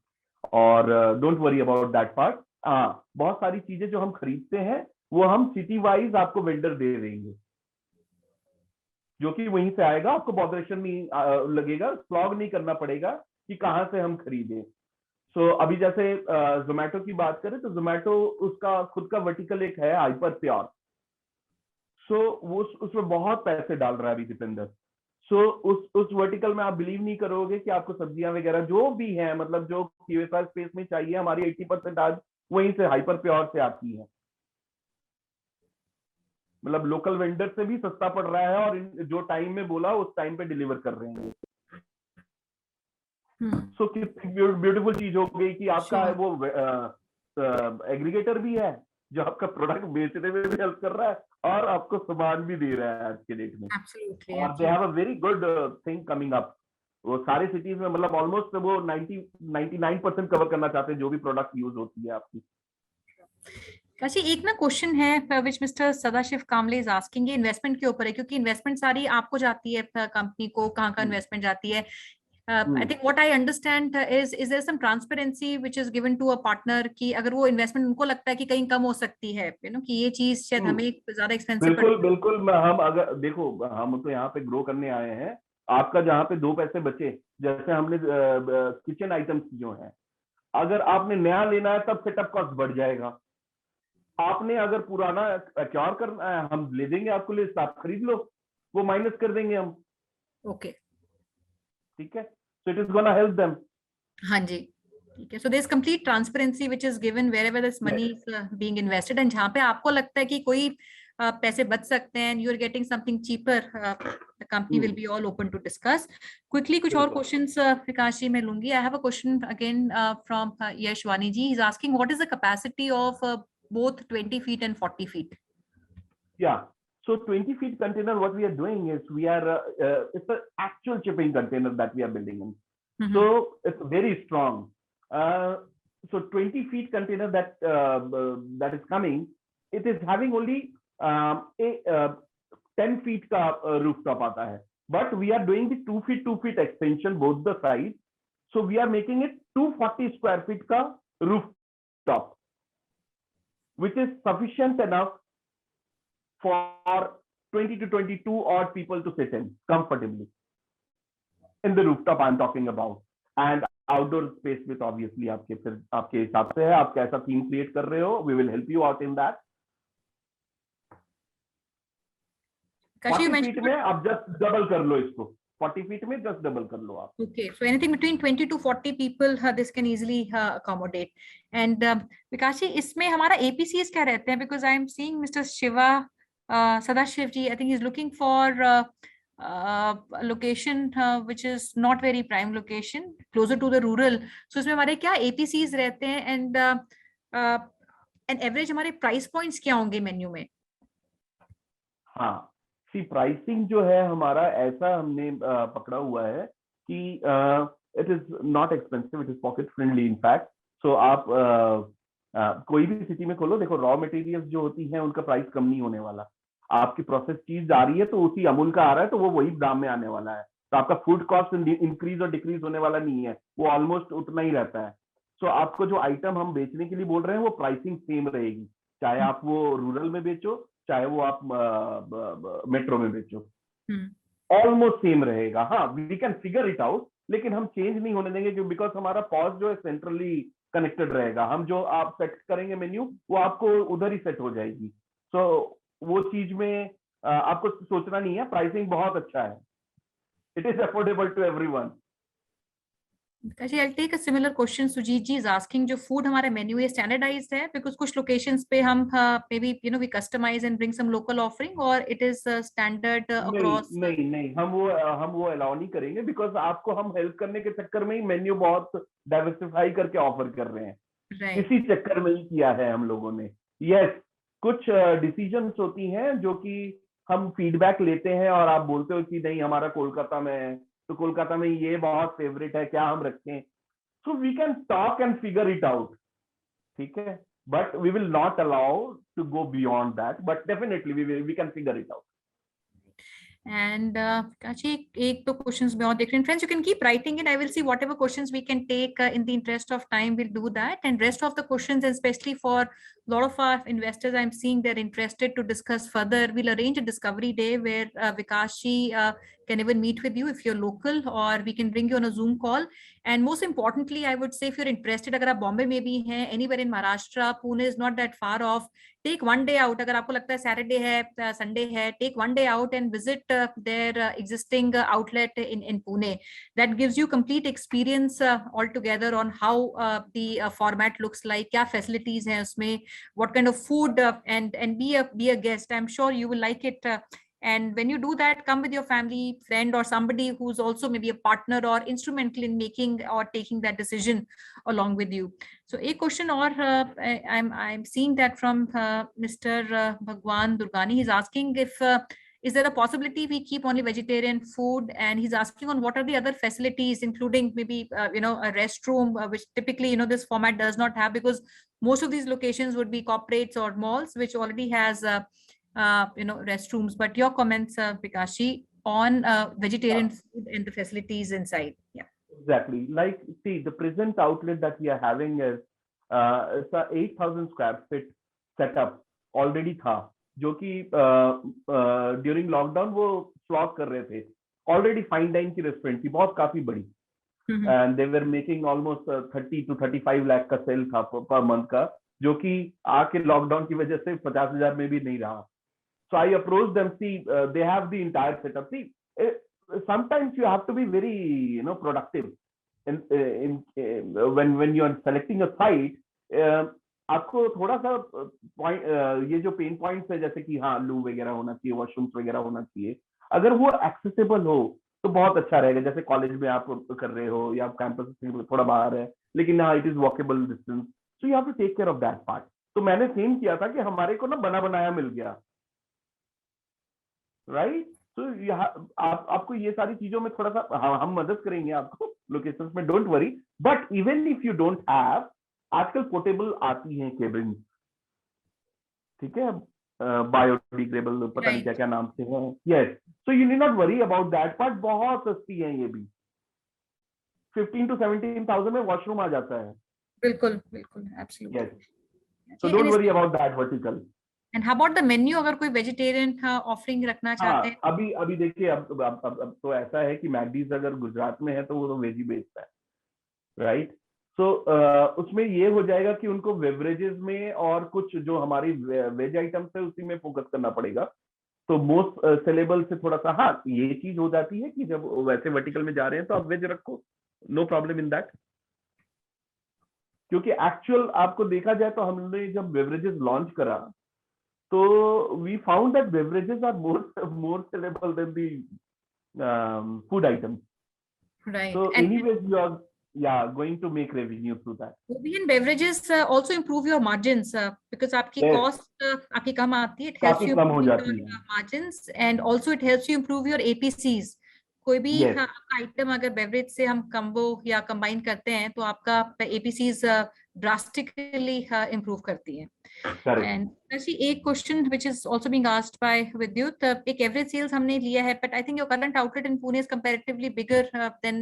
और don't worry about that part. हाँ बहुत सारी चीजें जो हम खरीदते हैं वो हम सिटी वाइज आपको वेंडर दे देंगे, जो कि वहीं से आएगा, आपको बॉदरेशन नहीं लगेगा, स्लॉग नहीं करना पड़ेगा कि कहाँ से हम खरीदें। सो अभी जैसे जोमेटो की बात करें तो जोमेटो उसका खुद का वर्टिकल एक है हाइपर प्योर, सो वो उसमें बहुत पैसे डाल रहा है अभी दीपेंद्र। सो उस वर्टिकल में आप बिलीव नहीं करोगे कि आपको सब्जियां वगैरह जो भी है, मतलब जो QSR स्पेस में चाहिए, हमारी 80% आज वहीं से हाइपर प्योर से आती है, मतलब लोकल वेंडर से भी सस्ता पड़ रहा है, और जो टाइम में बोला उस टाइम पे डिलीवर कर रहे हैं। सो कितनी ब्यूटीफुल चीज हो गई कि आपका वो एग्रीगेटर भी है जो आपका प्रोडक्ट बेचने में भी हेल्प कर रहा है और आपको सामान भी दे रहा है आज के डेट में। और they have a very good thing coming up. वो सारे सिटीज में मतलब ऑलमोस्ट वो 99% कवर करना चाहते हैं जो भी प्रोडक्ट यूज होती है आपकी। काशी एक ना क्वेश्चन है which mister Sadashiv Kamle is asking, ये इन्वेस्टमेंट के ऊपर है, क्योंकि इन्वेस्टमेंट सारी आपको जाती है, कंपनी को कहाँ का इन्वेस्टमेंट जाती है। I think what I understand is there some transparency which is given to a partner कि अगर वो इन्वेस्टमेंट उनको लगता है कि कहीं कम हो सकती है, कि ये चीज शायद हमें ज्यादा एक्सपेंसिव बिल्कुल हम अगर देखो हम तो यहाँ पे ग्रो करने आए हैं, आपका जहाँ पे 2 पैसे बचे, जैसे हमने किचन आइटम्स जो है, अगर आपने नया लेना है तब सेटअप कॉस्ट बढ़ जाएगा। आपने अगर पुराना एक्योर करना है हम ले देंगे आपको लिस्ट, आप खरीद लो, वो माइनस कर देंगे हम। ओके ठीक है, so it is gonna help them। हाँ जी ठीक है। So there is complete transparency which is given wherever this money is being invested, and जहाँ पे आपको लगता है कि कोई पैसे बच सकते हैं, you are getting something cheaper, the company will be all open to discuss quickly। कुछ और questions विकास जी मैं लूंगी। I have a question again from Yashwani ji. He's asking what is the capacity of both 20 feet and 40 feet? Yeah. So 20 feet container, what we are doing is we are, it's an actual shipping container that we are building in. So it's very strong. So 20 feet container that is coming, it is having only a 10 feet ka rooftop aata hai. But we are doing the 2 feet extension both the sides. So we are making it 240 square feet ka rooftop, which is sufficient enough for 20 to 22 odd people to sit in comfortably in the rooftop I'm talking about, and outdoor space with obviously आपके हिसाब से है, आप कैसा theme create कर रहे हो, we will help you out in that। Kashi, you 40 mentioned feet में आप जस्ट डबल कर लो इसको, 40 फीट में जस्ट डबल कर लो आप. okay, so anything between 20 to 40 people, this can easily accommodate. And Vikashi, इसमें हमारा APCs क्या रहते हैं? Because I am seeing Mr. Shiva Sadashiv ji, I think he's looking for a location which is not very prime location, closer to the rural. So इसमें हमारे क्या APCs रहते हैं, and average हमारे price points क्या होंगे menu में? हाँ, सी प्राइसिंग जो है हमारा ऐसा हमने पकड़ा हुआ है कि it is not expensive, it is pocket friendly in fact. So आप कोई भी सिटी में खोलो, देखो रॉ मटेरियल्स जो होती हैं उनका प्राइस कम नहीं होने वाला. आपकी प्रोसेस चीज आ रही है तो उसी अमूल का आ रहा है तो वो वही दाम में आने वाला है. तो आपका फूड कॉस्ट इंक्रीज और डिक्रीज होने वाला नहीं है, वो ऑलमोस्ट उतना ही रहता है. सो आपको जो आइटम हम बेचने के लिए बोल रहे हैं वो प्राइसिंग सेम रहेगी, चाहे आप वो रूरल में बेचो चाहे वो आप मेट्रो में बेचो, ऑलमोस्ट सेम रहेगा. हाँ, we can figure it out, लेकिन हम चेंज नहीं होने देंगे क्योंकि बिकॉज हमारा पॉज जो है सेंट्रली कनेक्टेड रहेगा. हम जो आप सेट करेंगे मेन्यू वो आपको उधर ही सेट हो जाएगी. सो वो चीज में आपको सोचना नहीं है. प्राइसिंग बहुत अच्छा है, it is affordable to everyone. Kashi, I'll take a similar question. Sujit ji is asking, जो food हमारे menu है standardized है, because कुछ locations पे हम maybe we customize and bring some local offering, or it is standard across? नहीं, हम वो अलाउ नहीं करेंगे बिकॉज आपको हम हेल्प करने के चक्कर में ही मेन्यू बहुत डाइवर्सिफाई करके ऑफर कर रहे हैं. Right. इसी चक्कर में ही किया है हम लोगों ने. यस, कुछ डिसीजंस होती हैं जो कि हम फीडबैक लेते हैं और आप बोलते हो कि नहीं हमारा कोलकाता में है तो कोलकाता में ये बहुत फेवरेट है, क्या हम रखें. So we can talk and figure it out, ठीक है, but we will not allow to go beyond that, but definitely we can figure it out. And Kashi, एक दो questions मैं और देख रही हूँ. Friends, you can keep writing in. I will see whatever questions we can take in the interest of time. We'll do that. And rest of the questions, especially for a lot of our investors, I'm seeing they're interested to discuss further. We'll arrange a discovery day where Vikashi can even meet with you if you're local, or we can bring you on a Zoom call. And most importantly, I would say if you're interested, अगर आप बॉम्बे में भी हैं, anywhere in Maharashtra, Pune is not that far off. Take one day out. अगर आपको लगता है Saturday है, Sunday है, take one day out and visit their existing outlet in Pune. That gives you complete experience altogether on how the format looks like, क्या facilities हैं उसमें, what kind of food, and be a guest. I'm sure you will like it. And when you do that, come with your family, friend, or somebody who's also maybe a partner or instrumental in making or taking that decision along with you. So a question, or I'm seeing that from Mr. Bhagwan Durgani. He's asking if is there a possibility we keep only vegetarian food, and he's asking on what are the other facilities, including maybe a restroom, which typically this format does not have, because most of these locations would be corporates or malls which already has restrooms. But your comments, Vikashi, on vegetarian food and the facilities inside. Yeah. Exactly. Like, see, the present outlet that we are having is it's a 8,000 square feet setup already था, जो कि during lockdown वो slog कर रहे थे. Already fine dine की restaurant थी, बहुत काफी बड़ी, and they were making almost 30 to 35 lakh का सेल था पर मंथ का, जो कि आके लॉकडाउन की वजह से 50,000 में भी नहीं रहा. So I approached them. See, they have the entire setup. See, sometimes you have to be very, productive. When you are selecting a site, आपको थोड़ा सा ये जो पेन पॉइंट्स है, जैसे कि हाँ लू वगैरह होना चाहिए, वॉशरूम्स वगैरह होना चाहिए, अगर वो एक्सेसिबल हो तो बहुत अच्छा रहेगा. जैसे कॉलेज में आप कर रहे हो या आप कैंपस से थोड़ा बाहर है, लेकिन हाँ it is walkable distance, so you have to take care of that part. तो मैंने सेम किया था कि हमारे को ना बना बनाया मिल गया, राइट. तो आपको ये सारी चीजों में थोड़ा सा हम मदद करेंगे आपको लोकेशंस में, don't worry. But even if you don't have, आजकल पोर्टेबल आती हैं केबिन, ठीक है, बायोडिग्रेडेबल, पता नहीं क्या क्या नाम से हैं. Yes, so you need not worry about that part. बहुत सस्ती है ये भी, 15 to 17,000 में वॉशरूम आ जाता है. बिल्कुल बिल्कुल, absolutely. Yes, so don't worry about that vertical. And how about the menu? अगर कोई वेजिटेरियन ऑफरिंग रखना चाहते हैं? अभी देखिए, अब तो ऐसा है कि मैगडीज अगर गुजरात में है तो वो तो वेज ही बेचता है, राइट. सो उसमें ये हो जाएगा कि उनको बेवरेजेस में और कुछ जो हमारी वेज आइटम्स है उसी में फोकस करना पड़ेगा. तो मोस्ट सेलेबल से थोड़ा सा, हाँ ये चीज हो जाती है कि जब वैसे वर्टिकल में जा रहे हैं तो आप वेज रखो, नो प्रॉब्लम इन दैट। क्योंकि एक्चुअल आपको देखा जाए तो हमने जब बेवरेजेस लॉन्च करा तो we found that beverages are more saleable than the food items. Right. So And anyways, you are, yeah, going to make revenue through that. movie and beverages also improve your margins because आपकी Yes. cost आपकी कम आती है. It helps काफी you कम हो improve जाती your है। margins and also it helps you improve your APCs. कोई भी Yes. आइटम अगर बेवरेज से हम कम्बो या कंबाइन करते हैं तो आपका APCs ड्रास्टिकली इम्प्रूव करती है. Correct. And actually एक question which is also being asked by Vidyut, एक एवरेज सेल्स हमने लिया है, but I think your current outlet in Pune is comparatively bigger than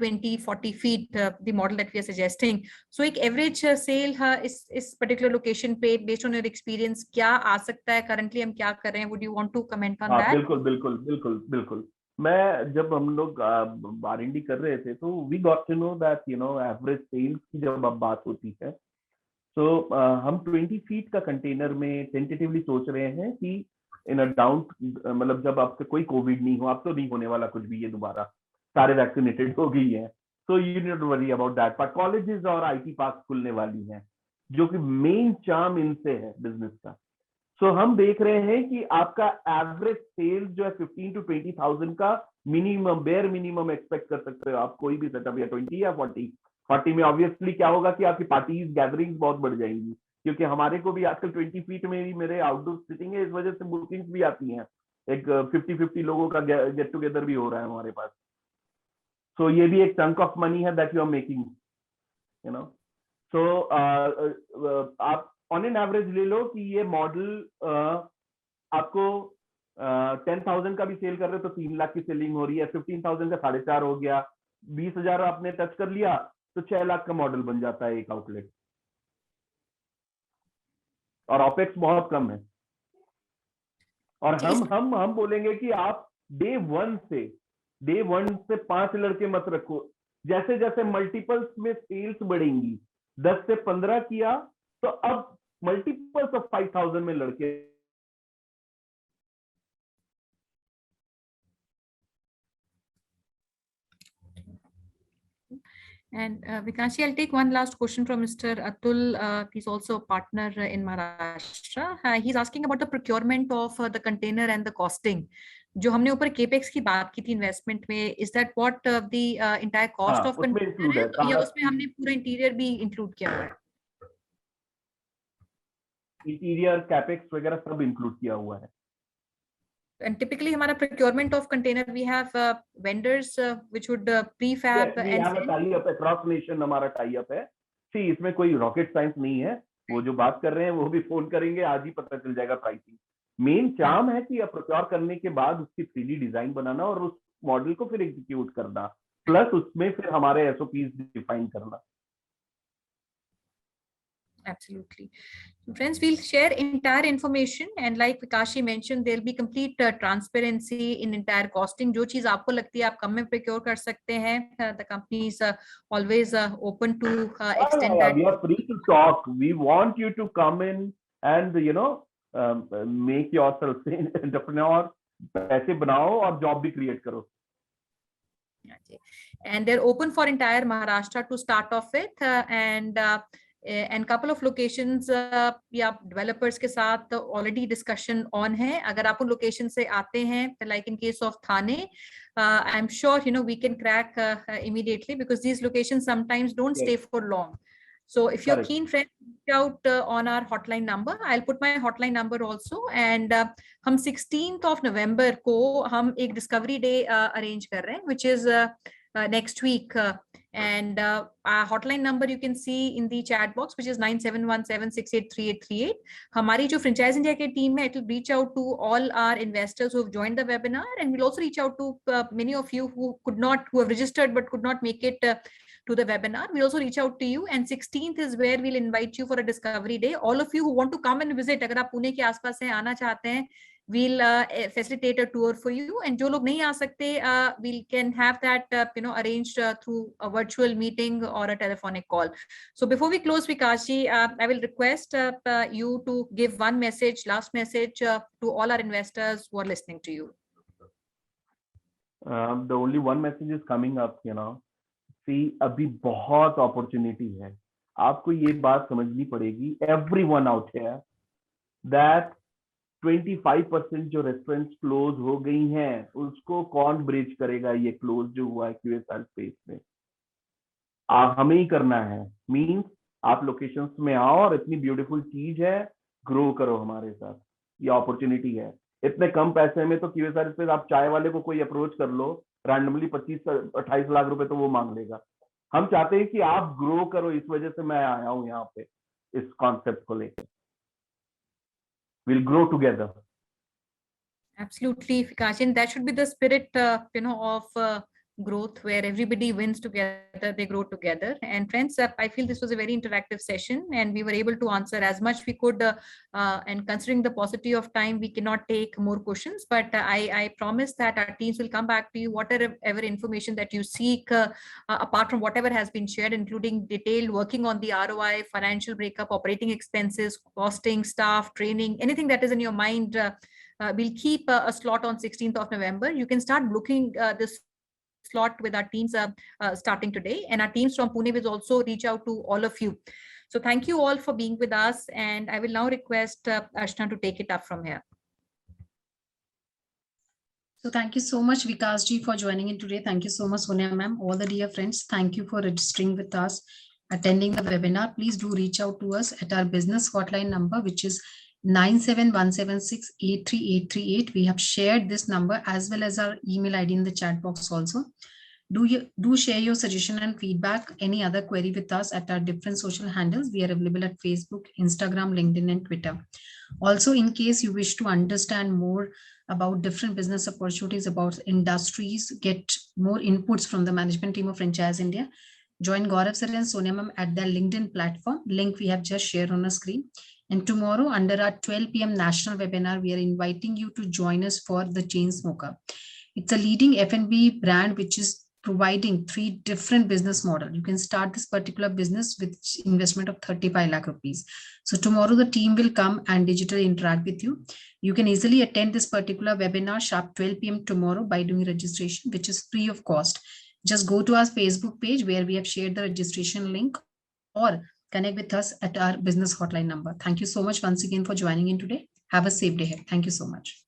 20-40 feet, the model that we are suggesting. So एक average sale इस particular location पे based on your experience क्या आ सकता है? Currently हम क्या कर रहे हैं? Would you want to comment on हाँ that? बिल्कुल बिल्कुल बिल्कुल बिल्कुल। मैं जब हम लोग R&D कर रहे थे तो we got to know that average sales की जब अब बात होती है तो हम 20 फीट का कंटेनर में टेंटेटिवली सोच रहे हैं कि इन अ डाउन, मतलब जब आपका कोई कोविड नहीं हो, अब तो नहीं होने वाला कुछ भी, ये दोबारा सारे वैक्सीनेटेड हो गई है, तो you need to worry about that. पर कॉलेजेस और आईटी पार्क खुलने वाली हैं जो कि मेन चार्म इनसे है बिजनेस का। सो हम देख रहे हैं कि आपका एवरेज सेल्स जो है 15 to 20,000 का मिनिमम, बेयर मिनिमम एक्सपेक्ट कर सकते हो आप कोई भी सेटअप, या 20 या 40 में ऑब्वियसली क्या होगा कि आपकी पार्टीज गैदरिंग्स बहुत बढ़ जाएंगी, क्योंकि हमारे को भी आजकल 20 फीट में ही मेरे आउटडोर सिटिंग है, इस वजह से बुकिंग्स भी आती हैं, एक 50-50 लोगों का गेट टुगेदर भी हो रहा है हमारे पास। सो ये भी एक चंक ऑफ मनी है that you are making, you know. So आप ऑन एन एवरेज ले लो कि ये मॉडल आपको 10,000 का भी सेल कर रहे हो तो 3 लाख की सेलिंग हो रही है, 15,000 का 4.5 हो गया, 20,000 आपने टच कर लिया तो 6 लाख का मॉडल बन जाता है एक आउटलेट, और ऑपेक्स बहुत कम है। और हम बोलेंगे कि आप डे वन से 5 लड़के मत रखो, जैसे जैसे मल्टीपल्स में सेल्स बढ़ेंगी, 10 से 15 किया तो अब मल्टीपल्स ऑफ 5,000 में लड़के। And Vikashi, I'll take one last question from Mr. Atul. He's also a partner in Maharashtra. He's asking about the procurement of the container and the costing. जो हमने ऊपर केपेक्स की बात की थी इन्वेस्टमेंट में, is that what the entire cost of container है, या उसमें हमने पूरा इंटीरियर भी इंक्लूड किया हुआ है? इंटीरियर कैपेक्स वगैरह सब इंक्लूड किया हुआ है। And typically हमारा procurement of container, we have vendors which would prefab we and have a tie up, across nation हमारा tie up है। See, इसमें कोई रॉकेट साइंस नहीं है, वो जो बात कर रहे हैं वो भी फोन करेंगे, आज ही पता चल जाएगा प्राइसिंग। मेन चार्म है कि प्रोक्योर करने के बाद उसकी 3D डिजाइन बनाना और उस मॉडल को फिर एग्जीक्यूट करना, प्लस उसमें फिर हमारे SOPs डिफाइन करना। Absolutely. Friends, we'll share entire information, and like Vikashi mentioned, there'll be complete transparency in entire costing. जो चीज आपको लगती है आप कम में procure कर सकते हैं, the company is always open to extend that. We are free to talk. We want you to come in and make yourself an entrepreneur, पैसे बनाओ और जॉब भी क्रिएट करो। And they're open for entire Maharashtra to start off with, and couple of locations या developers के साथ already discussion on है। अगर आप उन location से आते हैं, like in case of Thane, I'm sure we can crack immediately, because these locations sometimes don't stay for long. So if you're keen, friends, reach out on our hotline number. I'll put my hotline number also. And हम 16th of November को हम एक discovery day arrange कर रहे हैं, which is next week. And our hotline number you can see in the chat box, which is 9717683838. हमारी जो franchise India की team है, it will reach out to all our investors who have joined the webinar, and we'll also reach out to many of you who have registered but could not make it to the webinar. We'll also reach out to you, and 16th is where we'll invite you for a discovery day. All of you who want to come and visit, अगर आप पुणे के आसपास से आना चाहते हैं, we'll facilitate a tour for you, and jo log nahi aa sakte, we can have that arranged through a virtual meeting or a telephonic call. So before we close, Vikash ji, I will request you to give one message, last message to all our investors who are listening to you. The only one message is coming up, see, अभी बहुत opportunity है. आपको ये बात समझनी पड़ेगी, everyone out here, that 25% जो restaurants close हो गई हैं, उसको कौन ब्रिज करेगा? ये क्लोज जो हुआ है QSR स्पेस में, हमें ही करना है. मींस आप लोकेशंस में आओ और इतनी ब्यूटीफुल चीज है, ग्रो करो हमारे साथ. ये अपॉर्चुनिटी है. इतने कम पैसे में तो QSR स्पेस, आप चाय वाले को कोई अप्रोच कर लो, रैंडमली 25-28 लाख रुपए तो वो मांग लेगा. हम चाहते हैं कि आप ग्रो करो, इस वजह से मैं आया हूं यहाँ पे इस कॉन्सेप्ट को लेकर. We'll grow together. Absolutely, Vikash, and that should be the spirit, of growth, where everybody wins together, they grow together. And friends, I feel this was a very interactive session, and we were able to answer as much we could. And considering the paucity of time, we cannot take more questions. But I promise that our teams will come back to you, whatever information that you seek, apart from whatever has been shared, including detailed working on the ROI, financial breakup, operating expenses, costing, staff, training, anything that is in your mind. We'll keep a slot on 16th of November. You can start booking this slot with our teams starting today, and our teams from Pune will also reach out to all of you. So thank you all for being with us, and I will now request Ashna to take it up from here. So thank you so much, Vikas ji, for joining in today. Thank you so much, Sonia ma'am. All the dear friends, thank you for registering with us, attending the webinar. Please do reach out to us at our business hotline number, which is 97176-83838. We have shared this number as well as our email ID in the chat box also. Do share your suggestion and feedback, any other query with us at our different social handles. We are available at Facebook, Instagram, LinkedIn, and Twitter. Also, in case you wish to understand more about different business opportunities, about industries, get more inputs from the management team of Franchise India, join Gaurav sir and Sonia ma'am at their LinkedIn platform. Link we have just shared on the screen. And tomorrow, under our 12 p.m. national webinar, we are inviting you to join us for the Chain Smoker. It's a leading F&B brand which is providing 3 different business models. You can start this particular business with investment of 35 lakh rupees. So tomorrow the team will come and digitally interact with you. You can easily attend this particular webinar sharp 12 p.m. tomorrow by doing registration, which is free of cost. Just go to our Facebook page where we have shared the registration link, or connect with us at our business hotline number. Thank you so much once again for joining in today. Have a safe day ahead. Thank you so much.